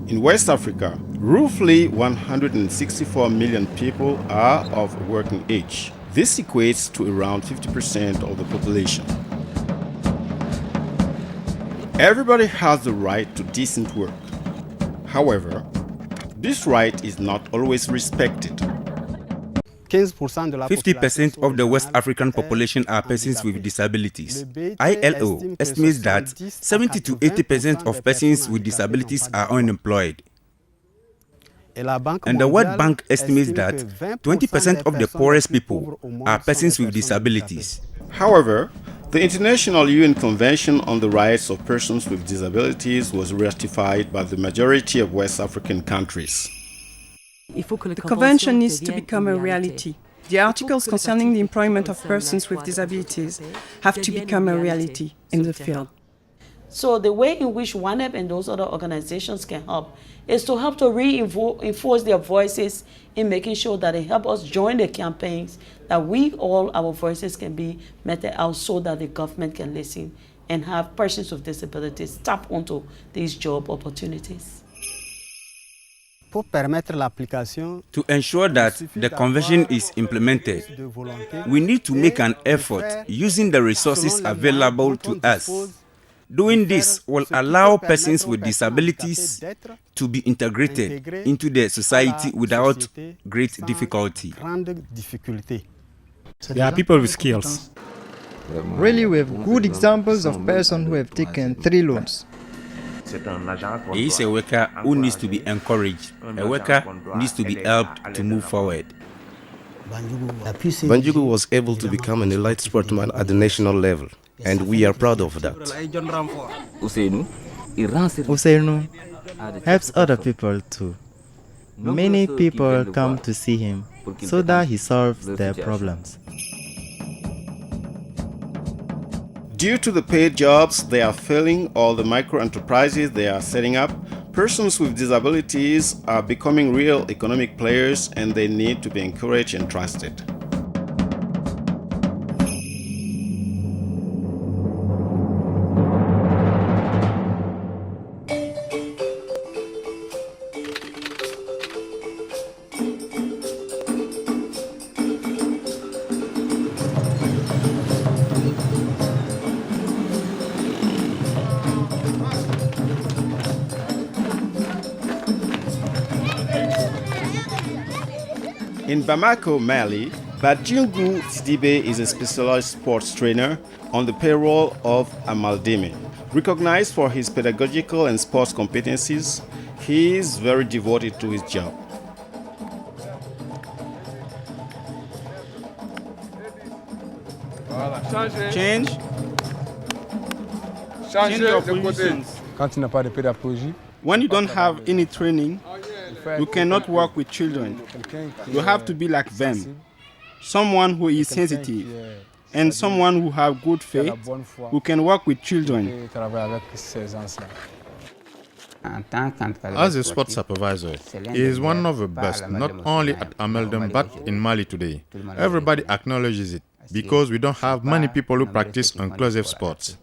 In West Africa, roughly 164 million people are of working age. This equates to around 50% of the population. Everybody has the right to decent work. However, this right is not always respected. 50% of the West African population are persons with disabilities. ILO estimates that 70 to 80% of persons with disabilities are unemployed. And the World Bank estimates that 20% of the poorest people are persons with disabilities. However, the International UN Convention on the Rights of Persons with Disabilities was ratified by the majority of West African countries. The convention needs to become a reality. The articles concerning the employment of persons with disabilities have to become a reality in the field. So the way in which ONEP and those other organizations can help is to help to reinforce their voices in making sure that they help us join the campaigns, that all our voices can be meted out so that the government can listen and have persons with disabilities tap onto these job opportunities. To ensure that the convention is implemented, we need to make an effort using the resources available to us. Doing this will allow persons with disabilities to be integrated into the society without great difficulty. They are people with skills. Really, we have good examples of persons who have taken 3 loans. He is a worker who needs to be encouraged. A worker needs to be helped to move forward. Banjugu was able to become an elite sportsman at the national level, and we are proud of that. Usainu helps other people too. Many people come to see him so that he solves their problems. Due to the paid jobs they are filling or the micro-enterprises they are setting up, persons with disabilities are becoming real economic players, and they need to be encouraged and trusted. In Bamako, Mali, Badjungu Sidibe is a specialized sports trainer on the payroll of Amaldeme. Recognized for his pedagogical and sports competencies, he is very devoted to his job. Change your positions. When you don't have any training, you cannot work with children. You have to be like them. Someone who is sensitive and someone who has good faith, who can work with children. As a sports supervisor, he is one of the best, not only at Ameldon but in Mali today. Everybody acknowledges it because we don't have many people who practice inclusive sports.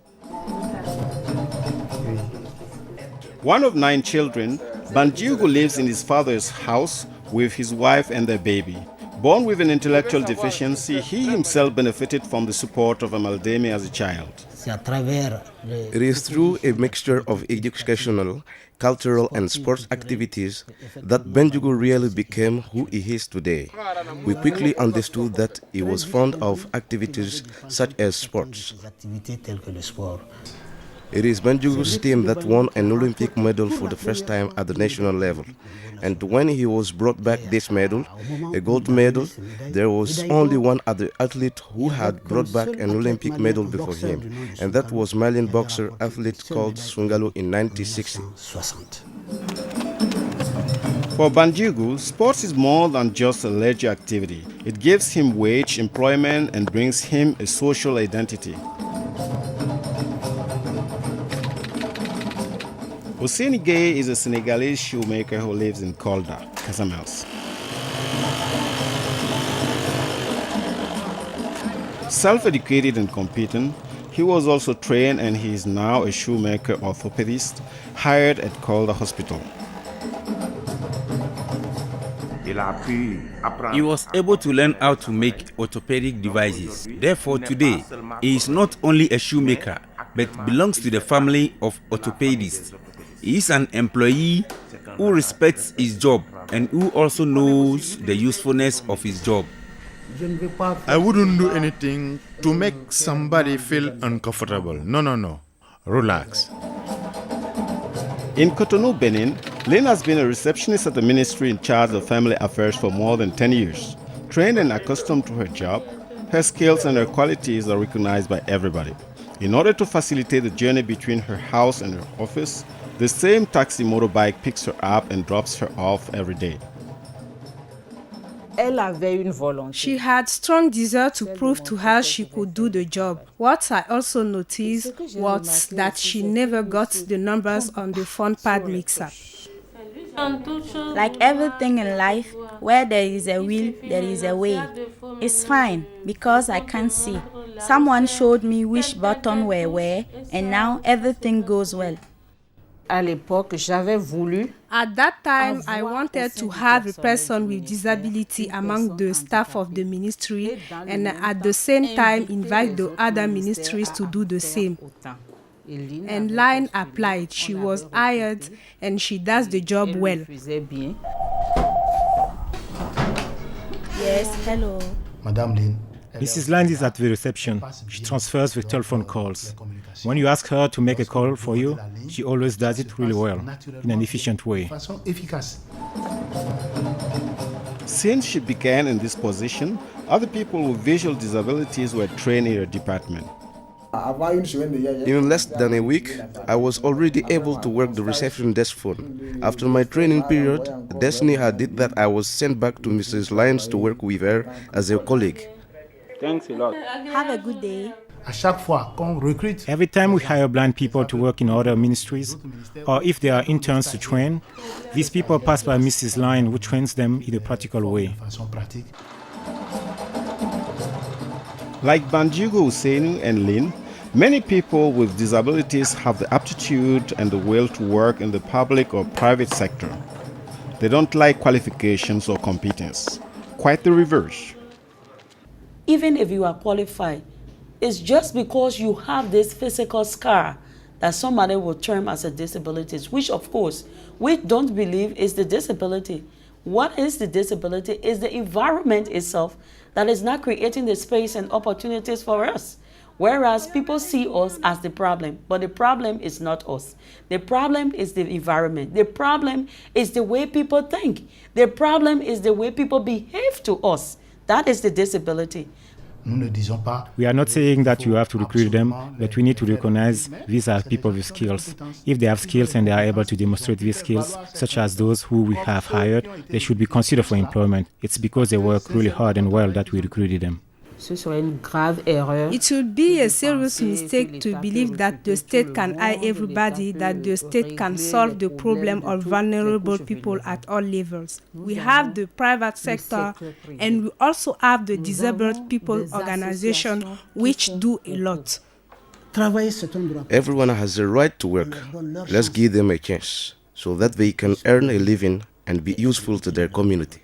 One of 9 children, Banjugu lives in his father's house with his wife and their baby. Born with an intellectual deficiency, he himself benefited from the support of Amaldeme as a child. It is through a mixture of educational, cultural and sports activities that Banjugu really became who he is today. We quickly understood that he was fond of activities such as sports. It is Banjugu's team that won an Olympic medal for the first time at the national level. And when he was brought back this medal, a gold medal, there was only one other athlete who had brought back an Olympic medal before him, and that was Malian boxer athlete called Sungalo in 1960. For Banjugu, sports is more than just a leisure activity. It gives him wage, employment, and brings him a social identity. Ousseyni Gueye is a Senegalese shoemaker who lives in Kolda, Casamance. Self-educated and competent, he was also trained and he is now a shoemaker orthopedist hired at Kolda Hospital. He was able to learn how to make orthopedic devices. Therefore, today, he is not only a shoemaker, but belongs to the family of orthopedists. He is an employee who respects his job and who also knows the usefulness of his job. I wouldn't do anything to make somebody feel uncomfortable. No. Relax. In Cotonou, Benin, Lynn has been a receptionist at the ministry in charge of family affairs for more than 10 years. Trained and accustomed to her job, her skills and her qualities are recognized by everybody. In order to facilitate the journey between her house and her office, the same taxi motorbike picks her up and drops her off every day. She had strong desire to prove to her she could do the job. What I also noticed was that she never got the numbers on the phone pad mixer. Like everything in life, where there is a will, there is a way. It's fine because I can't see. Someone showed me which button were where, and now everything goes well. At that time, I wanted to have a person with disability among the staff of the ministry and at the same time invite the other ministries to do the same. And Line applied. She was hired and she does the job well. Yes, hello. Madame Lynn. Mrs. Land is at the reception. She transfers with telephone calls. When you ask her to make a call for you, she always does it really well, in an efficient way. Since she began in this position, other people with visual disabilities were trained in her department. In less than a week, I was already able to work the reception desk phone. After my training period, the destiny had it that I was sent back to Mrs. Lyons to work with her as a colleague. Thanks a lot. Have a good day. Every time we hire blind people to work in other ministries, or if they are interns to train, these people pass by Mrs. Lyon, who trains them in a practical way. Like Banjugo Ousseyni and Lynn, many people with disabilities have the aptitude and the will to work in the public or private sector. They don't like qualifications or competence. Quite the reverse. Even if you are qualified, it's just because you have this physical scar that somebody will term as a disability, which of course we don't believe is the disability. What is the disability is the environment itself that is not creating the space and opportunities for us. Whereas people see us as the problem, but the problem is not us. The problem is the environment. The problem is the way people think. The problem is the way people behave to us. That is the disability. We are not saying that you have to recruit them, but we need to recognize these are people with skills. If they have skills and they are able to demonstrate these skills, such as those who we have hired, they should be considered for employment. It's because they work really hard and well that we recruited them. It would be a serious mistake to believe that the state can hire everybody, that the state can solve the problem of vulnerable people at all levels. We have the private sector and we also have the disabled people organization, which do a lot. Everyone has a right to work. Let's give them a chance so that they can earn a living and be useful to their community.